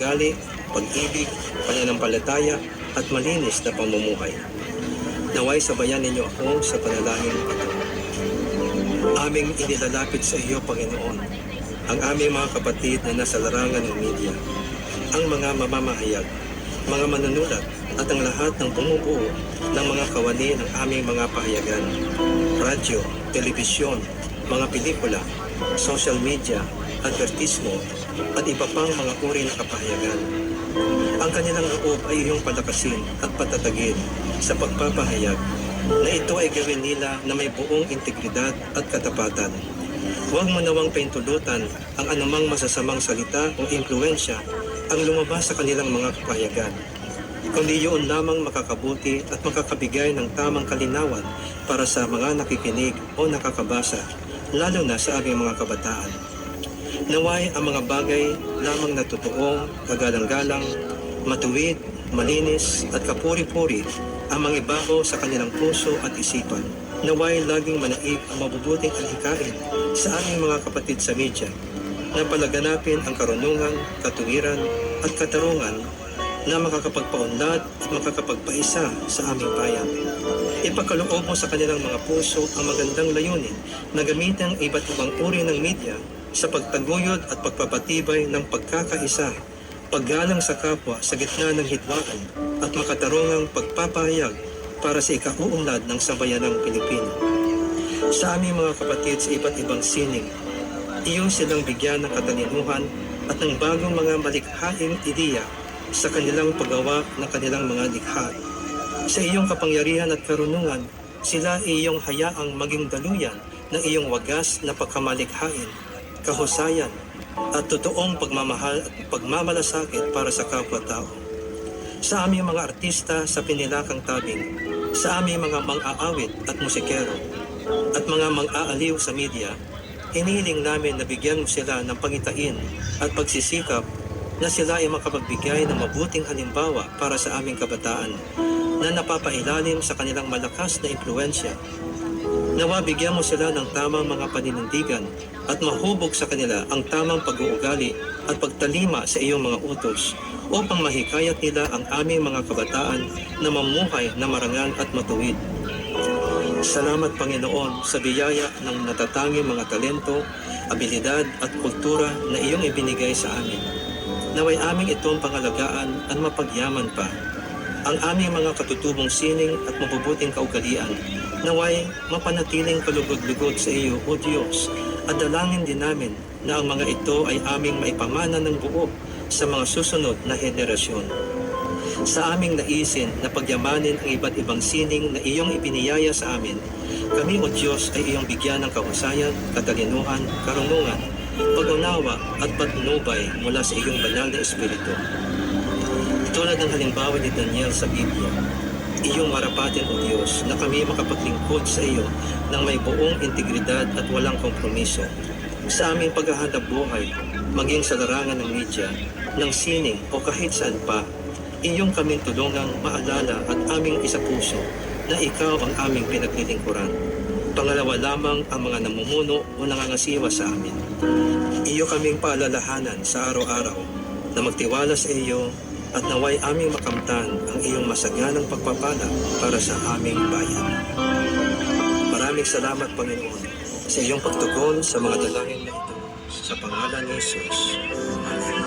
ugali, pag-ibig, pananampalataya at malinis na pamumuhay. Naway sabayan ninyo ako sa panalangin ito. Aming inilalapit sa iyo, Panginoon, ang aming mga kapatid na nasa larangan ng media, ang mga mamamahayag, mga manunulat at ang lahat ng bumubuo ng mga kawani ng aming mga pahayagan, radyo, telebisyon, mga pelikula, social media, advertismo, at iba pang mga uri ng kapahayagan. Ang kanilang loob ay iyong palakasin at patatagin sa pagpapahayag na ito ay gawin nila na may buong integridad at katapatan. Huwag mo nawang paintulutan ang anumang masasamang salita o impluensya ang lumabas sa kanilang mga kapahayagan, kundi yun lamang makakabuti at makakabigay ng tamang kalinawan para sa mga nakikinig o nakakabasa, lalo na sa aming mga kabataan. Naway ang mga bagay lamang na totoo, kagalang-galang, matuwid, malinis at kapuri-puri ang mangibabaw sa kanilang puso at isipan. Naway laging manaig ang mabubuting alhikain sa aming mga kapatid sa media na palaganapin ang karunungan, katuwiran at katarungan na makakapagpaunlad at makakapagpaisa sa aming bayan. Ipagkaloob mo sa kanilang mga puso ang magandang layunin na gamitin ang iba't ibang uri ng media sa pagtaguyod at pagpapatibay ng pagkakaisa, paggalang sa kapwa sa gitna ng hidwaan at makatarungang pagpapahayag para sa ikauunlad ng sambayanang Pilipino. Sa aming mga kapatid sa iba't ibang sining, iyong silang bigyan ng katalinuhan at ng bagong mga malikhaing ideya sa kanilang paggawa ng kanilang mga likha. Sa iyong kapangyarihan at karunungan, sila iyong hayaang maging daluyan ng iyong wagas na pagkamalikhain, kahusayan, at totoong pagmamahal at pagmamalasakit para sa kapwa-tao. Sa aming mga artista sa pinilakang tabing, sa aming mga mang-aawit at musikero, at mga mang-aaliw sa media, hinihiling namin na bigyan mo sila ng pangitain at pagsisikap na sila ay makapagbigay ng mabuting halimbawa para sa aming kabataan na napapailalim sa kanilang malakas na impluensya. Nawa bigyan mo sila ng tamang mga paninindigan at mahubog sa kanila ang tamang pag-uugali at pagtalima sa iyong mga utos upang mahikayat nila ang aming mga kabataan na mamuhay na marangal at matuwid. Salamat, Panginoon, sa biyaya ng natatanging mga talento, abilidad at kultura na iyong ibinigay sa amin. Naway aming itong pangalagaan at mapagyaman pa ang aming mga katutubong sining at mabubuting kaugalian. Naway mapanatiling kalugod-lugod sa iyo, O Diyos, at dalangin din namin na ang mga ito ay aming maipamana ng buo sa mga susunod na henerasyon. Sa aming naisin na pagyamanin ang iba't ibang sining na iyong ibiniyaya sa amin, kami, O Diyos, ay iyong bigyan ng kahusayan, katalinuhan, karunungan, pag-unawa at patnubay mula sa iyong banal na Espiritu. Tulad ng halimbawa ni Daniel sa Biblia, iyong marapatin, O Diyos, na kami makapaglingkod sa iyo ng may buong integridad at walang kompromiso sa aming paghahanap buhay, maging sa larangan ng media, ng sining o kahit saan pa. Iyong kaming tulungang maalala at aming isapuso na ikaw ang aming pinaglilingkuran. Pangalawa lamang ang mga namumuno o nangangasiwa sa amin. Iyo kaming paalalahanan sa araw-araw na magtiwala sa iyo at naway aming makamtan ang iyong masaganang pagpapala para sa aming bayan. Maraming salamat, Panginoon, sa iyong pagtugon sa mga dalangin na ito. Sa pangalan ni Jesus. Amen.